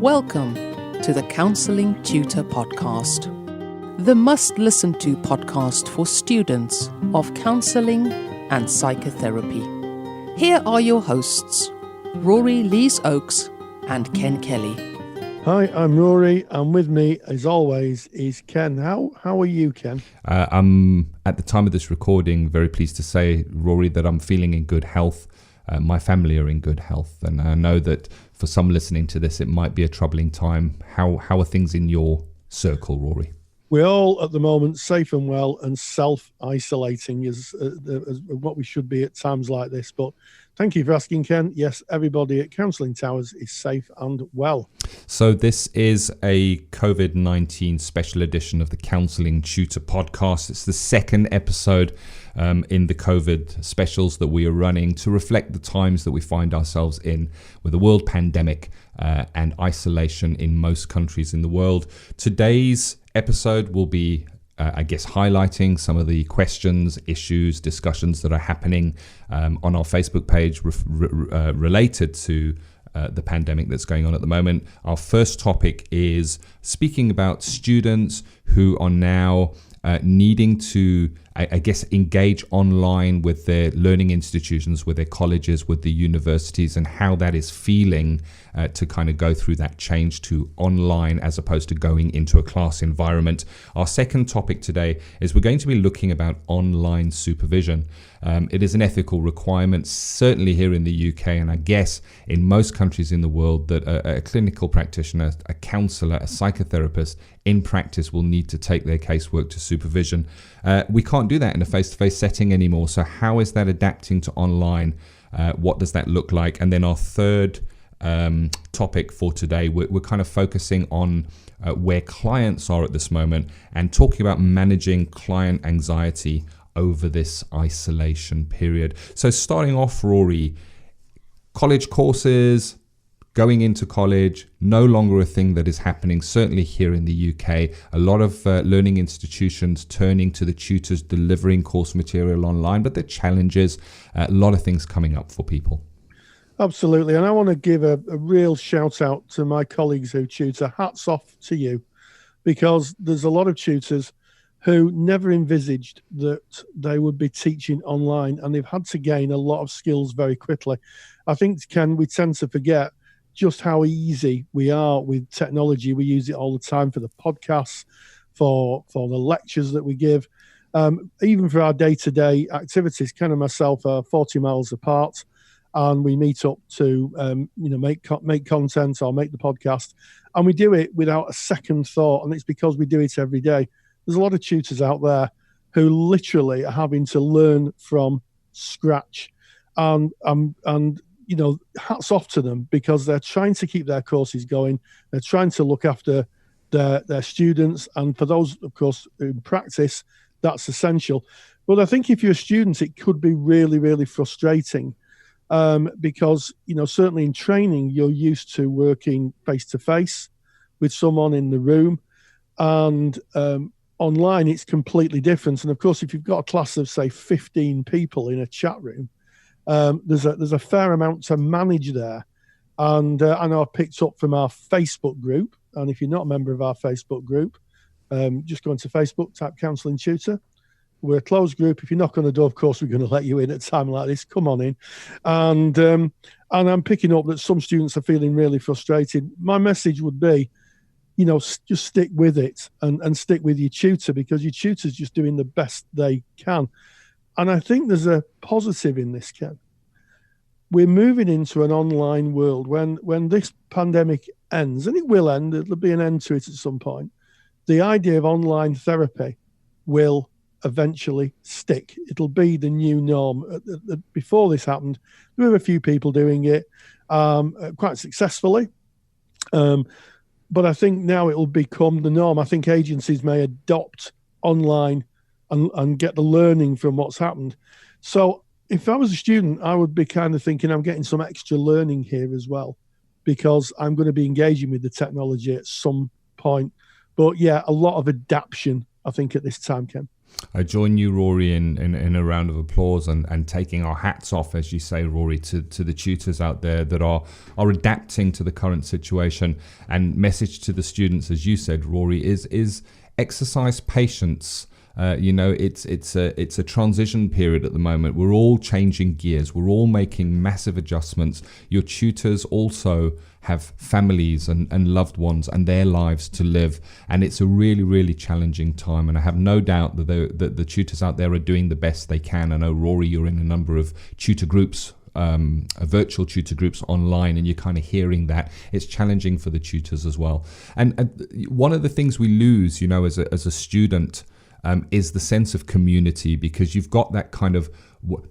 Welcome to the Counselling Tutor Podcast, the must-listen-to podcast for students of counselling and psychotherapy. Here are your hosts, Rory Lees-Oakes and Ken Kelly. Hi, I'm Rory, and with me, as always, is Ken. How are you, Ken? I'm, at the time of this recording, very pleased to say, Rory, that I'm feeling in good health. My family are in good health, and I know that for some listening to this, it might be a troubling time. How are things in your circle, Rory? We're all, at the moment, safe and well and self-isolating is what we should be at times like this. But thank you for asking, Ken. Yes, everybody at Counselling Towers is safe and well. So this is a COVID-19 special edition of the Counselling Tutor Podcast. It's the second episode in the COVID specials that we are running to reflect the times that we find ourselves in with a world pandemic and isolation in most countries in the world. Today's episode will be highlighting some of the questions, issues, discussions that are happening on our Facebook page related to the pandemic that's going on at the moment. Our first topic is speaking about students who are now needing to, engage online with their learning institutions, with their colleges, with the universities, and how that is feeling to kind of go through that change to online as opposed to going into a class environment. Our second topic today is we're going to be looking about online supervision. It is an ethical requirement, certainly here in the UK, and I guess in most countries in the world, that a clinical practitioner, a counsellor, a psychotherapist in practice will need to take their casework to supervision. We can't do that in a face-to-face setting anymore. So how is that adapting to online? What does that look like? And then our third topic for today, we're kind of focusing on where clients are at this moment and talking about managing client anxiety over this isolation period. So starting off, Rory, college courses, going into college, no longer a thing that is happening, certainly here in the UK. A lot of learning institutions turning to the tutors, delivering course material online, but the challenges, a lot of things coming up for people. Absolutely. And I want to give a real shout out to my colleagues who tutor. Hats off to you, because there's a lot of tutors who never envisaged that they would be teaching online, and they've had to gain a lot of skills very quickly. I think, Ken, we tend to forget just how easy we are with technology. We use it all the time for the podcasts, for the lectures that we give, even for our day-to-day activities. Ken and myself are 40 miles apart, and we meet up to make content or make the podcast, and we do it without a second thought, and it's because we do it every day. There's a lot of tutors out there who literally are having to learn from scratch, and hats off to them, because they're trying to keep their courses going. They're trying to look after their students, and for those, of course, in practice, that's essential. But I think if you're a student, it could be really, really frustrating. Because, certainly in training, you're used to working face-to-face with someone in the room, and online, it's completely different. And of course, if you've got a class of, say, 15 people in a chat room, there's a fair amount to manage there. And I know I picked up from our Facebook group, and if you're not a member of our Facebook group, just go into Facebook, type Counselling Tutor. We're a closed group. If you knock on the door, of course, we're going to let you in at a time like this. Come on in. And I'm picking up that some students are feeling really frustrated. My message would be, just stick with it and stick with your tutor, because your tutor's just doing the best they can. And I think there's a positive in this, Ken. We're moving into an online world. When this pandemic ends, and it will end, there'll be an end to it at some point, the idea of online therapy will eventually stick. It'll be the new norm. Before this happened, there were a few people doing it quite successfully. But I think now it will become the norm. I think agencies may adopt online and get the learning from what's happened. So if I was a student, I would be kind of thinking I'm getting some extra learning here as well, because I'm going to be engaging with the technology at some point. But yeah, a lot of adaptation, I think, at this time, Ken. I join you, Rory, in a round of applause and taking our hats off, as you say, Rory, to the tutors out there that are adapting to the current situation. And message to the students, as you said, Rory, is exercise patience. It's a transition period at the moment. We're all changing gears. We're all making massive adjustments. Your tutors also have families and loved ones and their lives to live. And it's a really, really challenging time. And I have no doubt that the tutors out there are doing the best they can. I know, Rory, you're in a number of tutor groups, virtual tutor groups online, and you're kind of hearing that it's challenging for the tutors as well. And one of the things we lose, as a student, is the sense of community, because you've got that kind of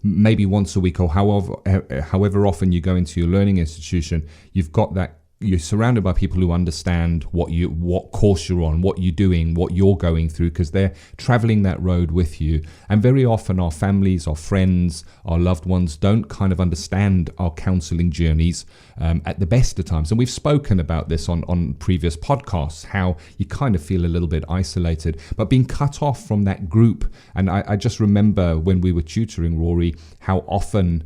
maybe once a week or however often you go into your learning institution, you've got that. You're surrounded by people who understand what course you're on, what you're doing, what you're going through, because they're traveling that road with you. And very often our families, our friends, our loved ones don't kind of understand our counselling journeys at the best of times. And we've spoken about this on previous podcasts, how you kind of feel a little bit isolated, but being cut off from that group. And I just remember when we were tutoring, Rory, how often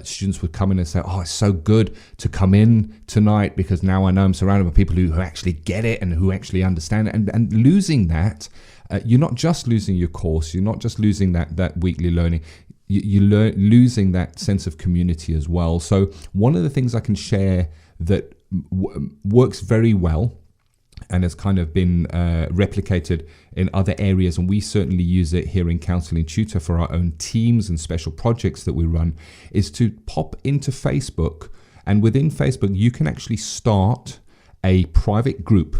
students would come in and say, "Oh, it's so good to come in tonight because now I know I'm surrounded by people who actually get it and who actually understand it." And losing that, you're not just losing your course, you're not just losing that weekly learning, you're losing that sense of community as well. So one of the things I can share that works very well and has kind of been replicated in other areas, and we certainly use it here in Counselling Tutor for our own teams and special projects that we run, is to pop into Facebook. And within Facebook, you can actually start a private group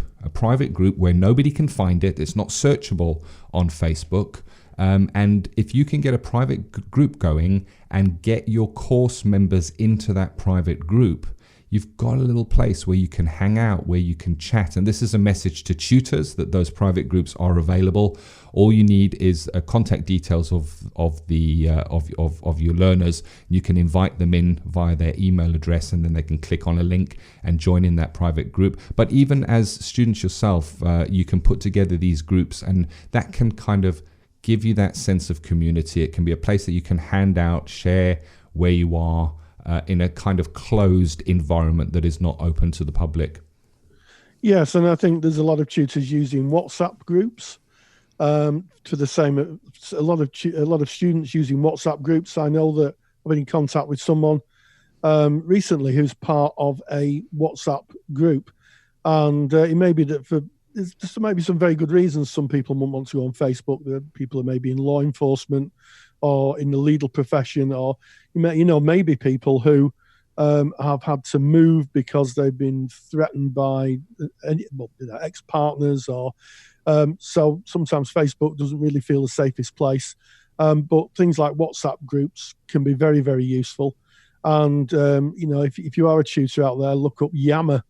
where nobody can find it. It's not searchable on Facebook. And if you can get a private group going and get your course members into that private group, you've got a little place where you can hang out, where you can chat. And this is a message to tutors that those private groups are available. All you need is contact details of your learners. You can invite them in via their email address, and then they can click on a link and join in that private group. But even as students yourself, you can put together these groups, and that can kind of give you that sense of community. It can be a place that you can hand out, share where you are, in a kind of closed environment that is not open to the public. Yes, and I think there's a lot of tutors using WhatsApp groups for the same. A lot of students using WhatsApp groups. I know that I've been in contact with someone recently who's part of a WhatsApp group, and it may be that there may be some very good reasons some people won't want to go on Facebook. There are people who may be in law enforcement or in the legal profession, or maybe people who have had to move because they've been threatened by ex-partners, or so sometimes Facebook doesn't really feel the safest place. But things like WhatsApp groups can be very, very useful. And if you are a tutor out there, look up Yammer,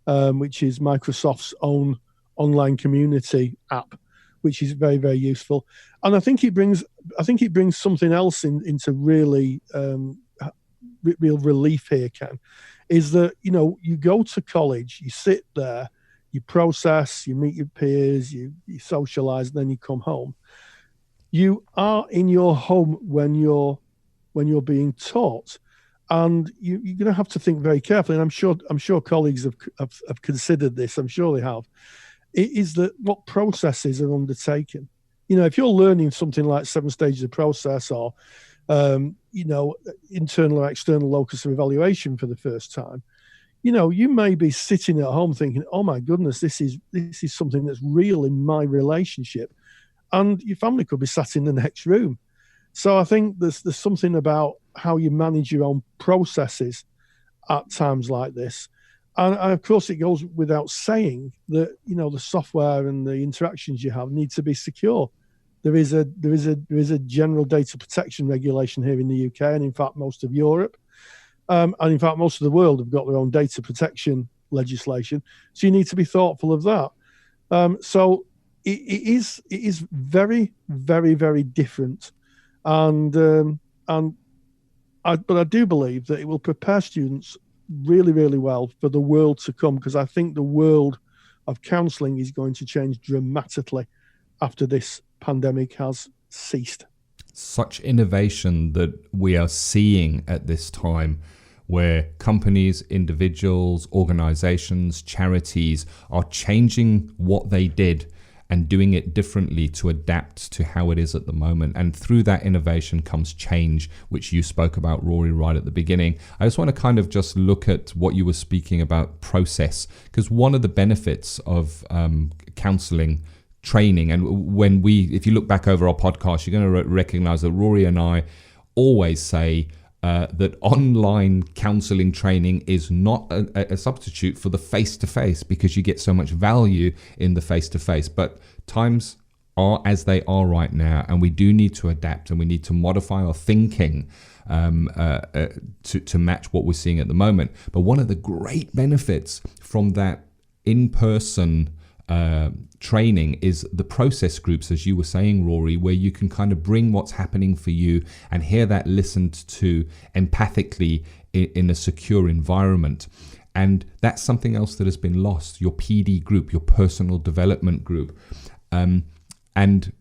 which is Microsoft's own online community app, which is very, very useful. And I think it brings something else into really real relief here, Ken, is that, you go to college, you sit there, you process, you meet your peers, you socialize, and then you come home. You are in your home when you're being taught, and you're going to have to think very carefully. And I'm sure colleagues have considered this. I'm sure they have. It is that what processes are undertaken. If you're learning something like 7 stages of process, or internal or external locus of evaluation for the first time, you may be sitting at home thinking, "Oh my goodness, this is something that's real in my relationship," and your family could be sat in the next room. So I think there's something about how you manage your own processes at times like this. And of course, it goes without saying that the software and the interactions you have need to be secure. There is a general data protection regulation here in the UK, and in fact most of Europe, and in fact most of the world have got their own data protection legislation. So you need to be thoughtful of that. So it is very, very, very different, but I do believe that it will prepare students really, really well for the world to come, because I think the world of counselling is going to change dramatically after this pandemic has ceased. Such innovation that we are seeing at this time, where companies, individuals, organizations, charities are changing what they did and doing it differently to adapt to how it is at the moment. And through that innovation comes change, which you spoke about, Rory, right at the beginning. I just want to kind of just look at what you were speaking about, process, because one of the benefits of counseling training, and if you look back over our podcast, you're going to recognize that Rory and I always say that online counseling training is not a substitute for the face-to-face, because you get so much value in the face-to-face. But times are as they are right now, and we do need to adapt, and we need to modify our thinking to match what we're seeing at the moment. But one of the great benefits from that in-person training is the process groups, as you were saying, Rory, where you can kind of bring what's happening for you and hear that listened to empathically in a secure environment. And that's something else that has been lost, your PD group, your personal development group. And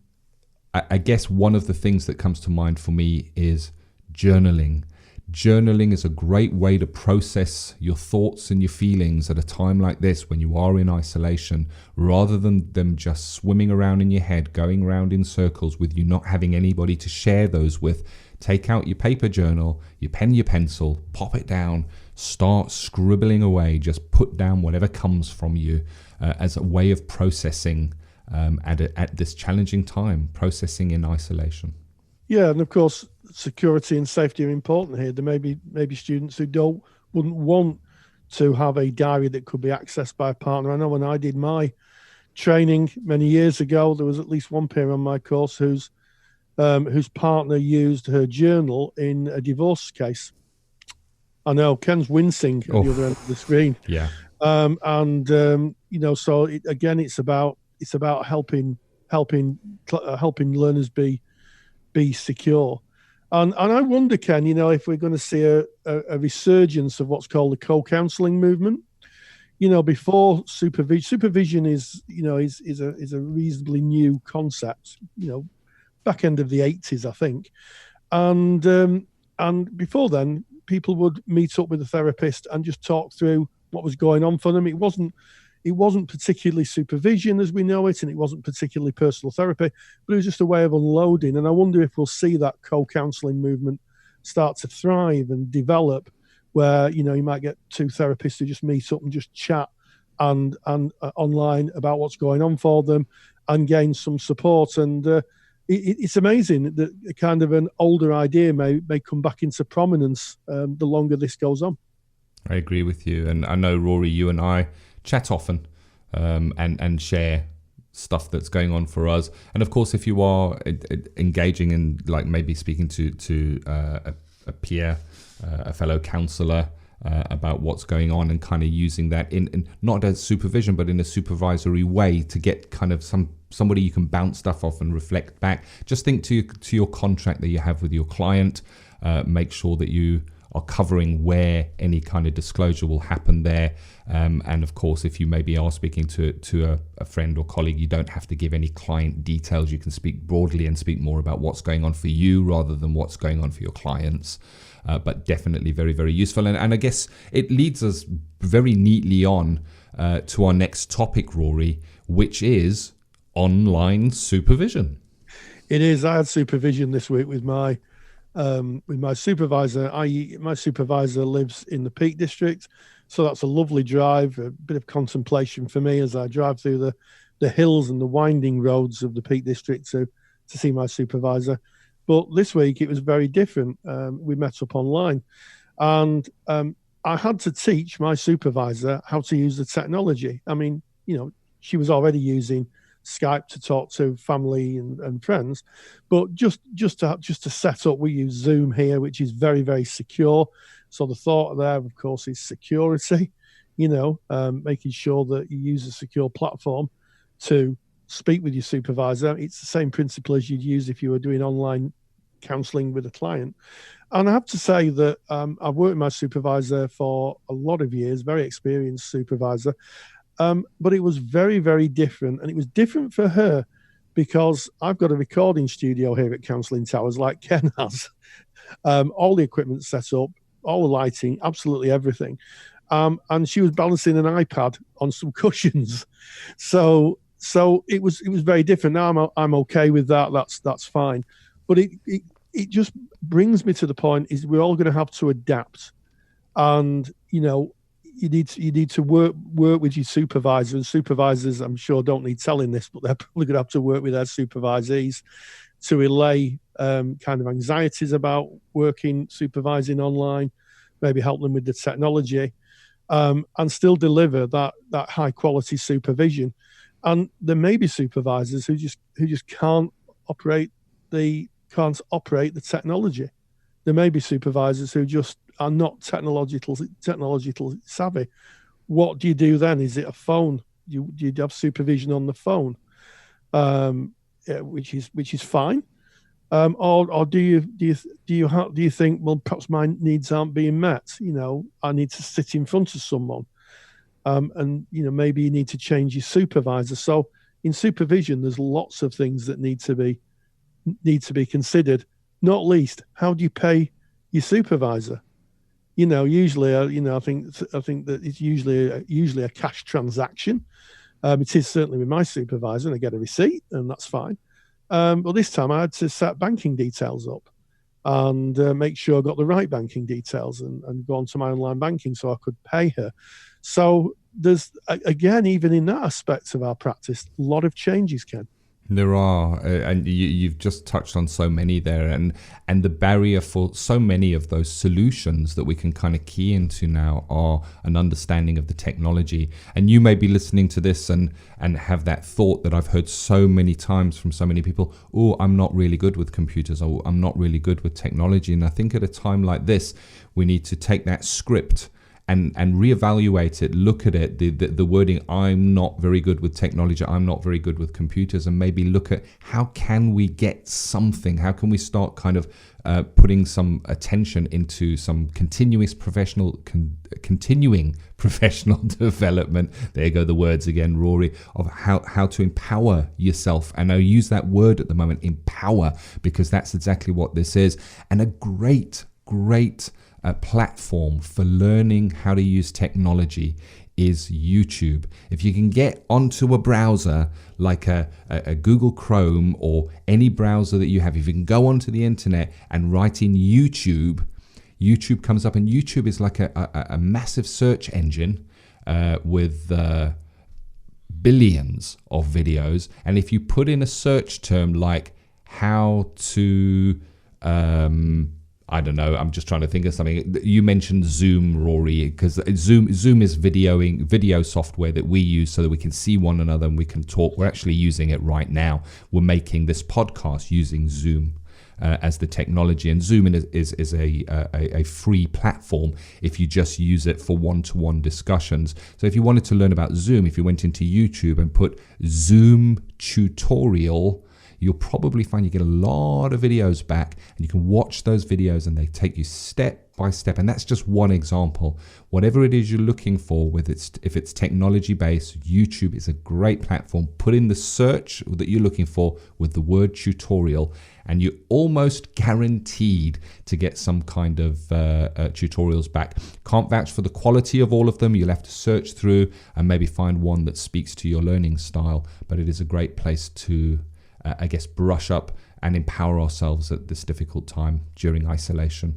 I guess one of the things that comes to mind for me is journaling. Journaling is a great way to process your thoughts and your feelings at a time like this, when you are in isolation, rather than them just swimming around in your head, going around in circles with you not having anybody to share those with. Take out your paper journal, your pen, your pencil, pop it down, start scribbling away, just put down whatever comes from you as a way of processing at this challenging time, processing in isolation. Yeah, and of course, security and safety are important here. There may be students who wouldn't want to have a diary that could be accessed by a partner. I know when I did my training many years ago, there was at least one peer on my course whose partner used her journal in a divorce case. I know Ken's wincing at the other end of the screen. Yeah, so it's about helping learners be secure. And I wonder, Ken, if we're going to see a resurgence of what's called the co-counselling movement. Before supervision is a reasonably new concept. Back end of the 80s, I think, and before then, people would meet up with a therapist and just talk through what was going on for them. It wasn't particularly supervision as we know it, and it wasn't particularly personal therapy, but it was just a way of unloading. And I wonder if we'll see that co-counselling movement start to thrive and develop, where, you might get two therapists who just meet up and just chat and online about what's going on for them and gain some support. And it's amazing that a kind of an older idea may come back into prominence the longer this goes on. I agree with you. And I know, Rory, you and I chat often and share stuff that's going on for us. And of course, if you are engaging in, like, maybe speaking to a peer, a fellow counsellor about what's going on, and kind of using that in not as supervision but in a supervisory way to get kind of somebody you can bounce stuff off and reflect back. Just think to your contract that you have with your client. Make sure that you are covering where any kind of disclosure will happen there. And of course, if you maybe are speaking to a friend or colleague, you don't have to give any client details. You can speak broadly and speak more about what's going on for you rather than what's going on for your clients. But definitely very, very useful. And I guess it leads us very neatly on to our next topic, Rory, which is online supervision. It is. I had supervision this week with my supervisor. My supervisor lives in the Peak District, so that's a lovely drive, a bit of contemplation for me as I drive through the hills and the winding roads of the Peak District to see my supervisor. But this week it was very different. We met up online, and I had to teach my supervisor how to use the technology. I mean, she was already using Skype to talk to family and friends, but just to set up, we use Zoom here, which is very, very secure. So the thought there, of course, is security. Making sure that you use a secure platform to speak with your supervisor. It's the same principle as you'd use if you were doing online counselling with a client. And I have to say that I've worked with my supervisor for a lot of years, very experienced supervisor. But it was very, very different. And it was different for her because I've got a recording studio here at Counselling Towers, like Ken has. All the equipment set up, all the lighting, absolutely everything. And she was balancing an iPad on some cushions. So it was very different. Now I'm okay with that. That's fine. But it just brings me to the point is we're all going to have to adapt. And, you know, you need to work with your supervisor. And supervisors, I'm sure, don't need telling this, but they're probably going to have to work with their supervisees to allay kind of anxieties about supervising online, maybe help them with the technology, and still deliver that high quality supervision. And there may be supervisors who just can't operate the technology. There may be supervisors who just are not technological savvy. What do you do then? Is it a phone? Do you have supervision on the phone, which is fine, or do you think, well, perhaps my needs aren't being met? You know, I need to sit in front of someone, and you know, maybe you need to change your supervisor. So in supervision, there's lots of things that need to be considered. Not least, how do you pay your supervisor? You know, usually, I think that it's usually a cash transaction. It is certainly with my supervisor, and I get a receipt, and that's fine. But this time I had to set banking details up and make sure I got the right banking details and go onto my online banking so I could pay her. So there's, again, even in that aspect of our practice, a lot of changes, Ken. There are, and you've just touched on so many there, and the barrier for so many of those solutions that we can kind of key into now are an understanding of the technology. And you may be listening to this and have that thought that I've heard so many times from so many people, oh, I'm not really good with computers, or I'm not really good with technology. And I think at a time like this, we need to take that script and reevaluate it, look at it, the wording, I'm not very good with technology, I'm not very good with computers, and maybe look at how can we get something, how can we start kind of putting some attention into some continuing professional development. There you go, the words again, Rory, of how to empower yourself. And I use that word at the moment, empower, because that's exactly what this is. And a great platform for learning how to use technology is YouTube. If you can get onto a browser like a Google Chrome or any browser that you have, if you can go onto the internet and write in YouTube comes up, and YouTube is like a massive search engine with billions of videos. And if you put in a search term like how to I don't know, I'm just trying to think of something. You mentioned Zoom, Rory, because Zoom is video software that we use so that we can see one another and we can talk. We're actually using it right now. We're making this podcast using Zoom as the technology. And Zoom is a free platform if you just use it for one-to-one discussions. So if you wanted to learn about Zoom, if you went into YouTube and put Zoom tutorial, you'll probably find you get a lot of videos back, and you can watch those videos and they take you step by step. And that's just one example. Whatever it is you're looking for, if it's technology based, YouTube is a great platform. Put in the search that you're looking for with the word tutorial, and you're almost guaranteed to get some kind of tutorials back. Can't vouch for the quality of all of them. You'll have to search through and maybe find one that speaks to your learning style, but it is a great place to brush up and empower ourselves at this difficult time during isolation.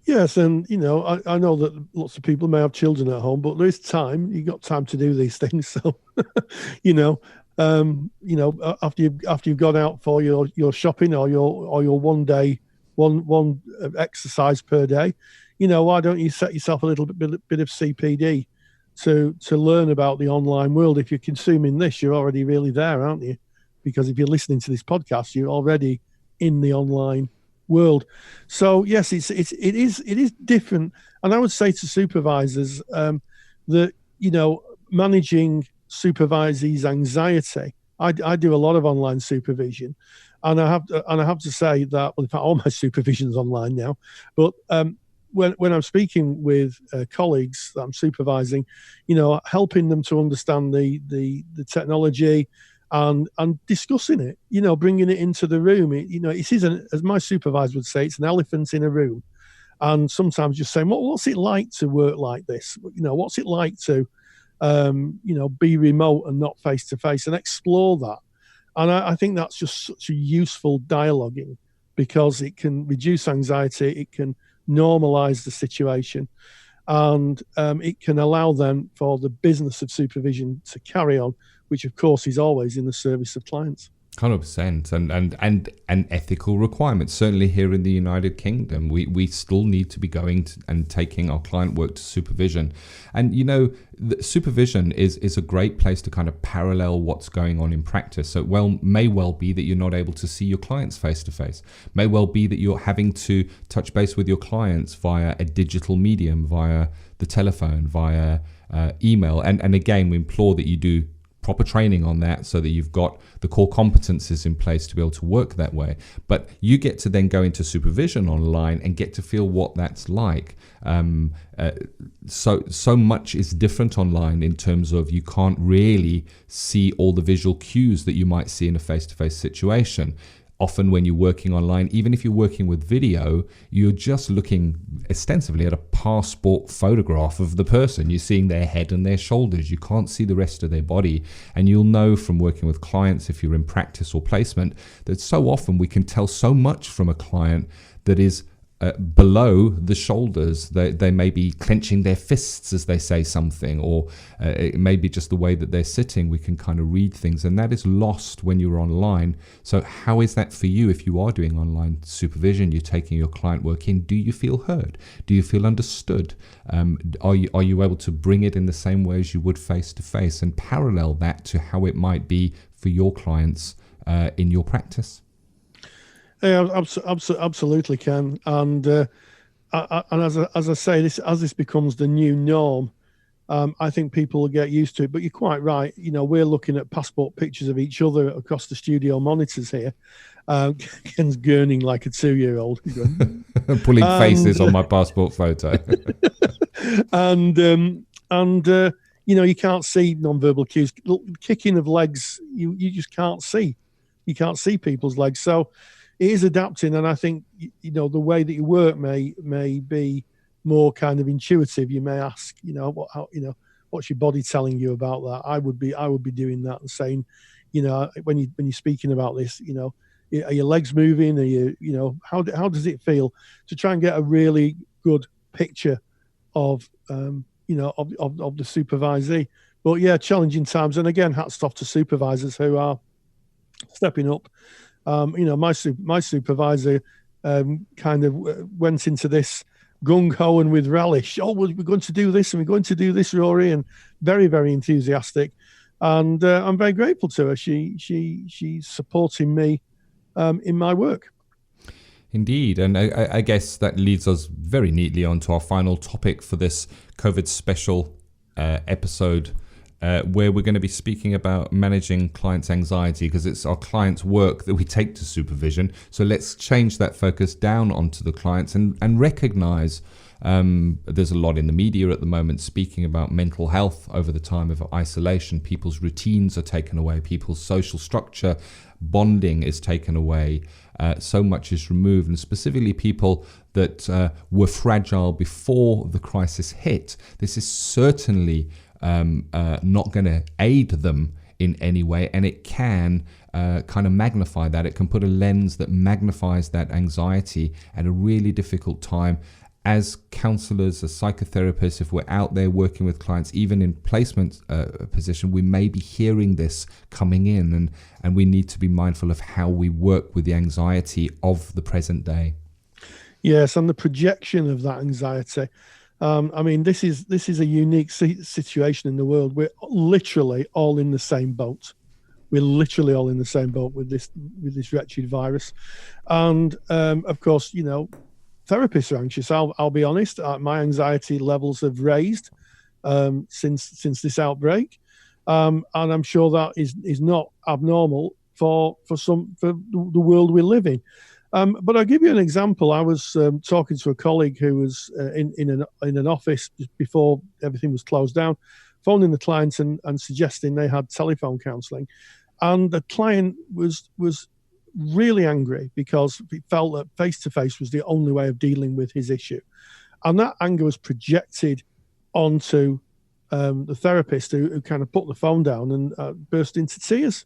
Yes, and I know that lots of people may have children at home, but there's time. You got time to do these things. So, after you've gone out for your shopping or your one exercise per day, why don't you set yourself a little bit of CPD to learn about the online world? If you're consuming this, you're already really there, aren't you? Because if you're listening to this podcast, you're already in the online world. So yes, it is different. And I would say to supervisors that managing supervisees' anxiety. I do a lot of online supervision, and I have to say that, well, in fact, all my supervision's online now. But when I'm speaking with colleagues that I'm supervising, helping them to understand the technology, and discussing it, bringing it into the room. It isn't, as my supervisor would say, it's an elephant in a room. And sometimes just saying, what's it like to work like this? What's it like to, be remote and not face to face, and explore that. And I think that's just such a useful dialoguing, because it can reduce anxiety, it can normalize the situation, and it can allow then for the business of supervision to carry on, which of course is always in the service of clients. 100%, and ethical requirements. Certainly here in the United Kingdom, we still need to be going and taking our client work to supervision. And the supervision is a great place to kind of parallel what's going on in practice. So may well be that you're not able to see your clients face to face. May well be that you're having to touch base with your clients via a digital medium, via the telephone, via email. And again, we implore that you do proper training on that, so that you've got the core competencies in place to be able to work that way. But you get to then go into supervision online and get to feel what that's like. So much is different online in terms of you can't really see all the visual cues that you might see in a face-to-face situation. Often when you're working online, even if you're working with video, you're just looking ostensibly at a passport photograph of the person. You're seeing their head and their shoulders. You can't see the rest of their body. And you'll know from working with clients, if you're in practice or placement, that so often we can tell so much from a client that is below the shoulders. They may be clenching their fists as they say something, or it may be just the way that they're sitting. We can kind of read things, and that is lost when you're online. So how is that for you if you are doing online supervision? You're taking your client work in. Do you feel heard? Do you feel understood? Are you able to bring it in the same way as you would face to face, and parallel that to how it might be for your clients in your practice? Yeah, absolutely can. And as I say, as this becomes the new norm, I think people will get used to it. But you're quite right. We're looking at passport pictures of each other across the studio monitors here. Ken's gurning like a 2-year-old. Pulling faces on my passport photo. and you can't see non-verbal cues. Kicking of legs, you just can't see. You can't see people's legs. So it is adapting, and I think the way that you work may be more kind of intuitive. You may ask, what's your body telling you about that? I would be doing that and saying, when you're speaking about this, are your legs moving? Are you, how does it feel? To try and get a really good picture of of the supervisee. But yeah, challenging times, and again, hats off to supervisors who are stepping up. My supervisor kind of went into this gung-ho and with relish. Oh, we're going to do this, and we're going to do this, Rory, and very, very enthusiastic. And I'm very grateful to her. She's supporting me in my work. Indeed. And I guess that leads us very neatly on to our final topic for this COVID special episode, where we're going to be speaking about managing clients' anxiety, because it's our clients' work that we take to supervision. So let's change that focus down onto the clients and recognize there's a lot in the media at the moment speaking about mental health over the time of isolation. People's routines are taken away. People's social structure, bonding is taken away. So much is removed, and specifically people that were fragile before the crisis hit. This is certainly not going to aid them in any way, and it can kind of magnify that. It can put a lens that magnifies that anxiety at a really difficult time. As counsellors, as psychotherapists, if we're out there working with clients, even in placement position, we may be hearing this coming in, and we need to be mindful of how we work with the anxiety of the present day. Yes, and the projection of that anxiety. This is a unique situation in the world. We're literally all in the same boat. We're literally all in the same boat with this wretched virus, and of course, therapists are anxious. I'll be honest. My anxiety levels have raised since this outbreak, and I'm sure that is not abnormal for the world we live in. But I'll give you an example. I was talking to a colleague who was in an office just before everything was closed down, phoning the client and suggesting they had telephone counselling. And the client was really angry because he felt that face-to-face was the only way of dealing with his issue. And that anger was projected onto the therapist who kind of put the phone down and burst into tears.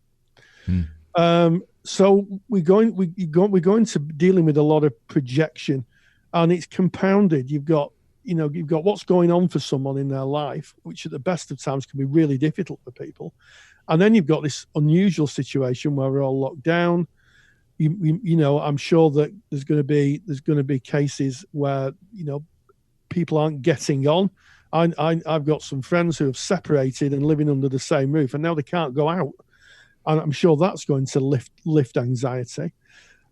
So we're going to dealing with a lot of projection, and it's compounded. You've got what's going on for someone in their life, which at the best of times can be really difficult for people. And then you've got this unusual situation where we're all locked down. I'm sure that there's going to be cases where people aren't getting on. I've got some friends who have separated and living under the same roof, and now they can't go out. And I'm sure that's going to lift anxiety.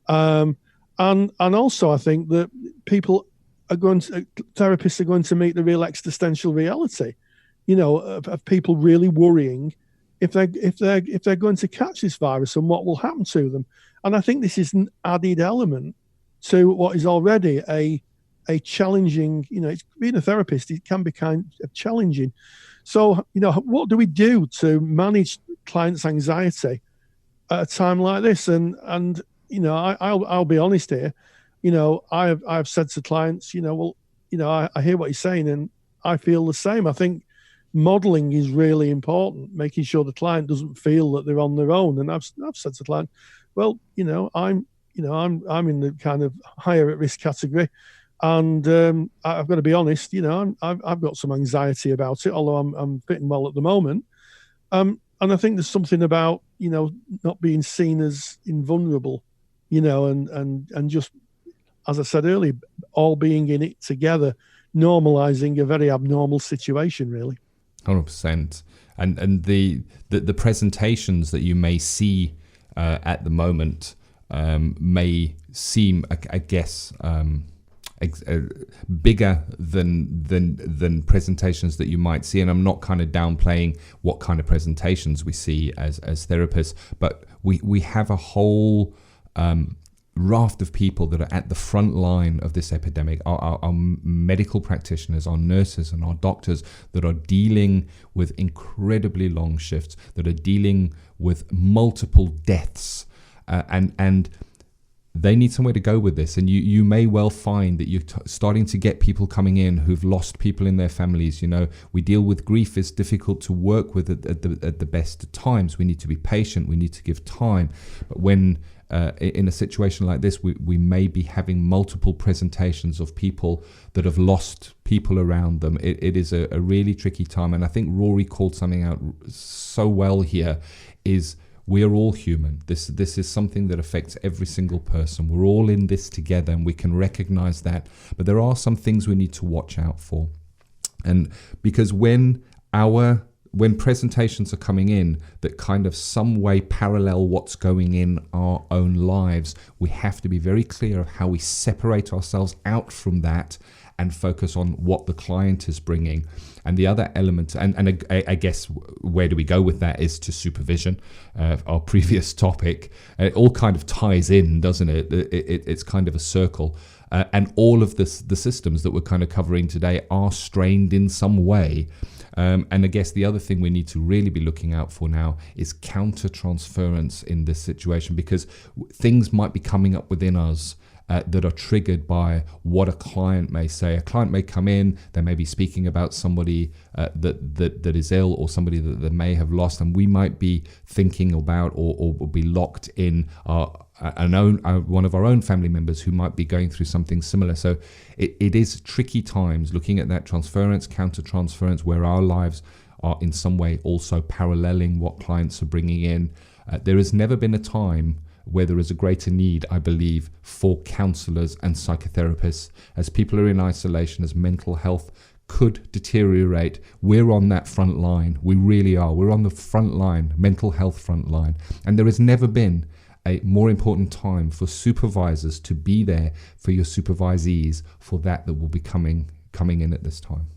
And also I think that therapists are going to meet the real existential reality, of people really worrying if they're going to catch this virus and what will happen to them. And I think this is an added element to what is already a challenging, it's being a therapist, it can be kind of challenging. So, what do we do to manage clients' anxiety at a time like this? And I'll be honest here. I've said to clients, I hear what you're saying and I feel the same. I think modeling is really important, making sure the client doesn't feel that they're on their own. And I've said to the client, well, I'm in the kind of higher at risk category. And I've got to be honest, I've got some anxiety about it, although I'm fitting well at the moment. And I think there's something about, not being seen as invulnerable, and just, as I said earlier, all being in it together, normalizing a very abnormal situation, really. 100%. And the presentations that you may see at the moment may seem, I guess, bigger than presentations that you might see. And I'm not kind of downplaying what kind of presentations we see as therapists, but we have a whole raft of people that are at the front line of this epidemic, our medical practitioners, our nurses and our doctors that are dealing with incredibly long shifts, that are dealing with multiple deaths, and they need somewhere to go with this. And you may well find that you're starting to get people coming in who've lost people in their families. We deal with grief. It's difficult to work with at the best of times. We need to be patient. We need to give time. But when in a situation like this, we may be having multiple presentations of people that have lost people around them. It is a really tricky time. And I think Rory called something out so well here is we are all human. This is something that affects every single person. We're all in this together and we can recognize that. But there are some things we need to watch out for. And because when presentations are coming in that kind of some way parallel what's going in our own lives, we have to be very clear of how we separate ourselves out from that and focus on what the client is bringing. And the other element, and I guess where do we go with that, is to supervision, our previous topic. It all kind of ties in, doesn't it? It's kind of a circle. And all of the systems that we're kind of covering today are strained in some way. And I guess the other thing we need to really be looking out for now is counter-transference in this situation, because things might be coming up within us that are triggered by what a client may say. A client may come in, they may be speaking about somebody that is ill or somebody that they may have lost, and we might be thinking about or be locked in one of our own family members who might be going through something similar. So it is tricky times looking at that transference, counter-transference, where our lives are in some way also paralleling what clients are bringing in. There has never been a time where there is a greater need, I believe, for counsellors and psychotherapists. As people are in isolation, as mental health could deteriorate, we're on that front line. We really are. We're on the front line, mental health front line. And there has never been a more important time for supervisors to be there for your supervisees for that will be coming in at this time.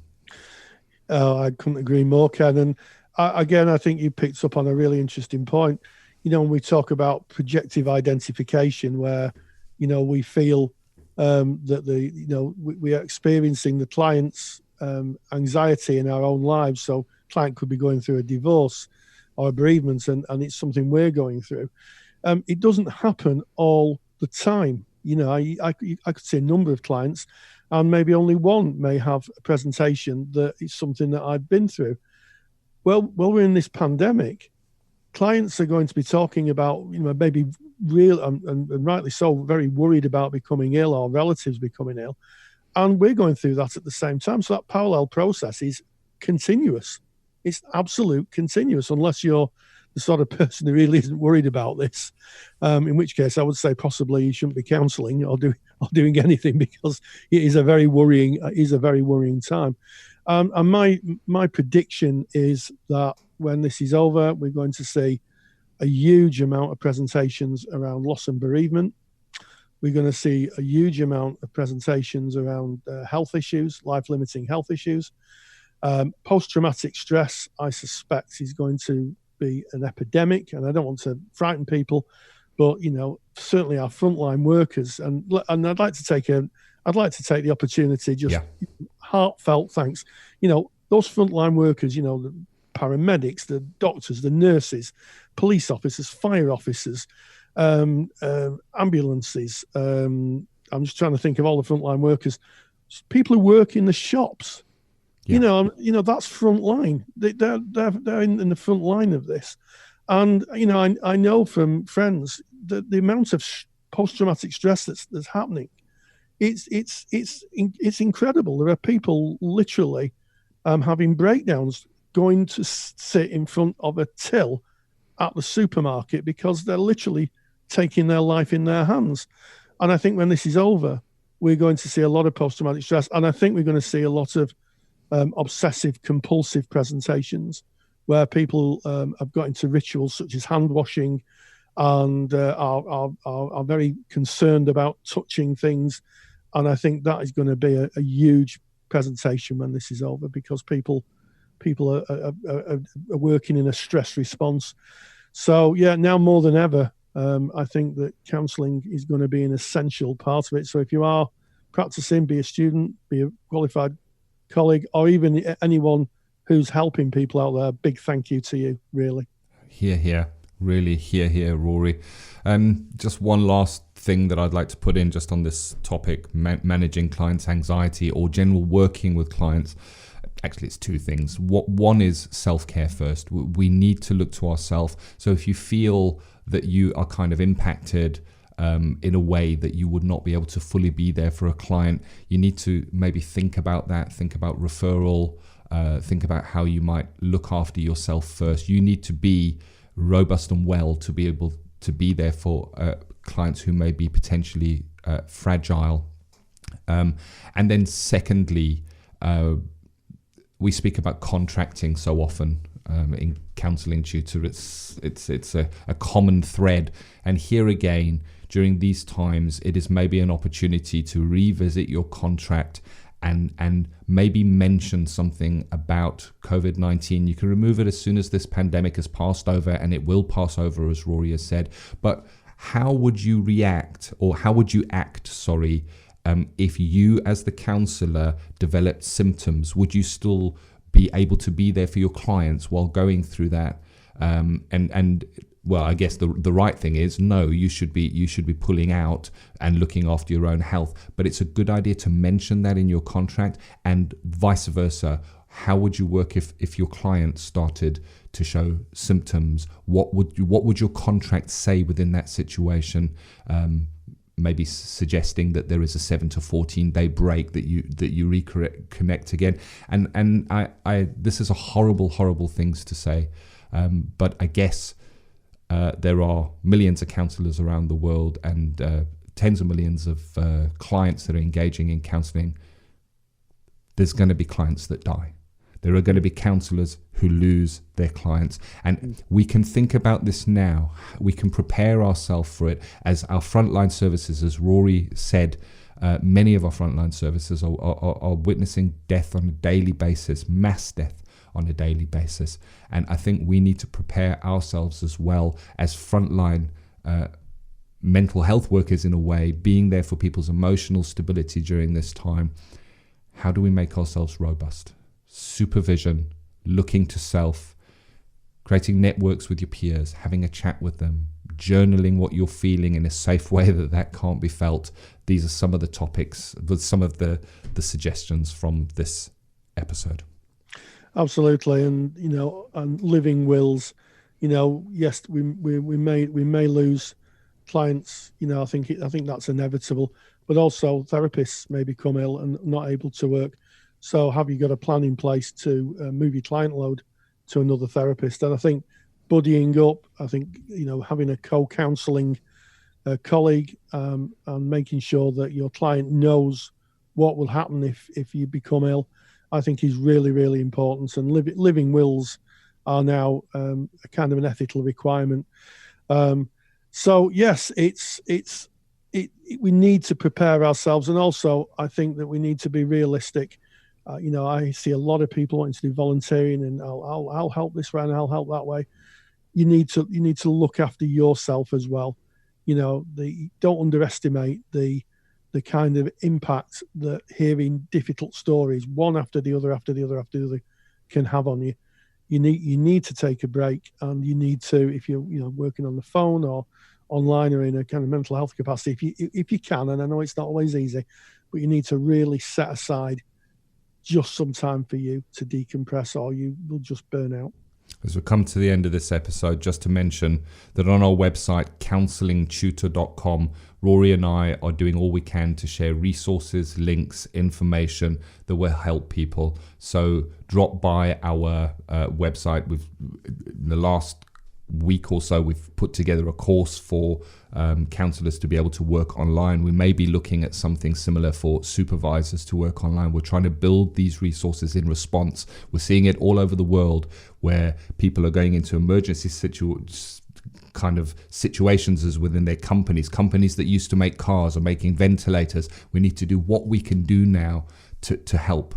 Oh, I couldn't agree more, Ken. And again, I think you picked up on a really interesting point. When we talk about projective identification, where, we feel that we are experiencing the client's anxiety in our own lives. So client could be going through a divorce. or a bereavement, and it's something we're going through. It doesn't happen all the time. I could see a number of clients, and maybe only one may have a presentation that is something that I've been through. Well, we're in this pandemic. Clients are going to be talking about, maybe real and rightly so, very worried about becoming ill or relatives becoming ill. And we're going through that at the same time. So that parallel process is continuous. It's absolute continuous, unless you're the sort of person who really isn't worried about this. In which case, I would say possibly you shouldn't be counselling or doing anything, because it is a very worrying time. And my prediction is that when this is over, we're going to see a huge amount of presentations around loss and bereavement. We're going to see a huge amount of presentations around health issues, life-limiting health issues. Post-traumatic stress, I suspect, is going to be an epidemic, and I don't want to frighten people, but certainly our frontline workers, and I'd like to take the opportunity, heartfelt thanks. Those frontline workers, the paramedics, the doctors, the nurses, police officers, fire officers, ambulances. I'm just trying to think of all the frontline workers, people who work in the shops. Yeah. That's front line. They're in the front line of this, and I know from friends that the amount of post-traumatic stress that's happening, it's incredible. There are people literally having breakdowns, going to sit in front of a till at the supermarket because they're literally taking their life in their hands. And I think when this is over, we're going to see a lot of post-traumatic stress, and I think we're going to see a lot of obsessive compulsive presentations where people have got into rituals such as hand washing and are very concerned about touching things. And I think that is going to be a huge presentation when this is over, because people are working in a stress response. So now more than ever, I think that counselling is going to be an essential part of it. So if you are practicing, be a student, be a qualified colleague, or even anyone who's helping people out there, big thank you to you, really. Here, really here, Rory. Just one last thing that I'd like to put in just on this topic, managing clients' anxiety or general working with clients. Actually, it's two things. One is self-care first. We need to look to ourselves. So if you feel that you are kind of impacted in a way that you would not be able to fully be there for a client, you need to maybe think about that, think about referral, think about how you might look after yourself first. You need to be robust and well to be able to be there for clients who may be potentially fragile. And then secondly, we speak about contracting so often in Counselling Tutor. It's a common thread. And here again, during these times, it is maybe an opportunity to revisit your contract and maybe mention something about COVID-19. You can remove it as soon as this pandemic has passed over, and it will pass over, as Rory has said. But how would you react, or how would you act, if you as the counsellor developed symptoms? Would you still be able to be there for your clients while going through that? Well, I guess the right thing is no. You should be pulling out and looking after your own health. But it's a good idea to mention that in your contract, and vice versa. How would you work if your client started to show symptoms? What would your contract say within that situation? Maybe suggesting that there is a 7 to 14 day break, that you reconnect again. And I this is a horrible things to say, but I guess there are millions of counsellors around the world, and tens of millions of clients that are engaging in counselling. There's going to be clients that die. There are going to be counsellors who lose their clients. And we can think about this now. We can prepare ourselves for it as our frontline services, as Rory said. Many of our frontline services are witnessing death on a daily basis, mass death on a daily basis. And I think we need to prepare ourselves as well as frontline mental health workers, in a way, being there for people's emotional stability during this time. How do we make ourselves robust? Supervision, looking to self, creating networks with your peers, having a chat with them, journaling what you're feeling in a safe way that can't be felt. These are some of the topics, some of the suggestions from this episode. Absolutely. And living wills, yes, we may lose clients, I think that's inevitable, but also therapists may become ill and not able to work. So have you got a plan in place to move your client load to another therapist? And I think buddying up, having a co-counselling colleague and making sure that your client knows what will happen if you become ill, I think is really, really important. And living wills are now a kind of an ethical requirement. So yes, we need to prepare ourselves, and also I think that we need to be realistic. I see a lot of people wanting to do volunteering, and I'll help this way and I'll help that way. You need to look after yourself as well. Don't underestimate the kind of impact that hearing difficult stories, one after the other, can have on you. You need to take a break, and you need to, if you're working on the phone or online or in a kind of mental health capacity, if you can, and I know it's not always easy, but you need to really set aside just some time for you to decompress, or you will just burn out. As we come to the end of this episode, just to mention that on our website, counsellingtutor.com, Rory and I are doing all we can to share resources, links, information that will help people. So drop by our website. In the last week or so, we've put together a course for counsellors to be able to work online. We may be looking at something similar for supervisors to work online. We're trying to build these resources in response. We're seeing it all over the world where people are going into emergency situations as within their companies that used to make cars are making ventilators. We need to do what we can do now to help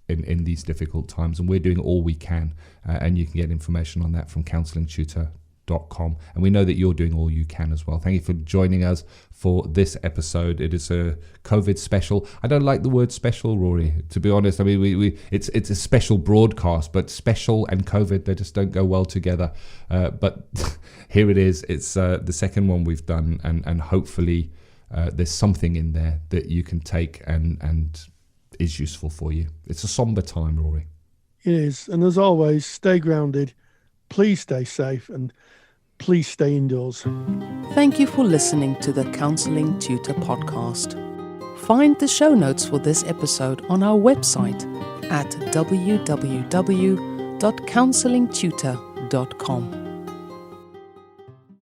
in these difficult times, and we're doing all we can, and you can get information on that from counsellingtutor.com, and we know that you're doing all you can as well. Thank you for joining us for this episode. It is a COVID special. I don't like the word special, Rory, to be honest. I mean, it's a special broadcast, but special and COVID, they just don't go well together. But here it is. It's the second one we've done, and hopefully there's something in there that you can take and is useful for you. It's a somber time, Rory. It is. And as always, stay grounded, please stay safe, and please stay indoors. Thank you for listening to the Counselling Tutor Podcast. Find the show notes for this episode on our website at www.counsellingtutor.com.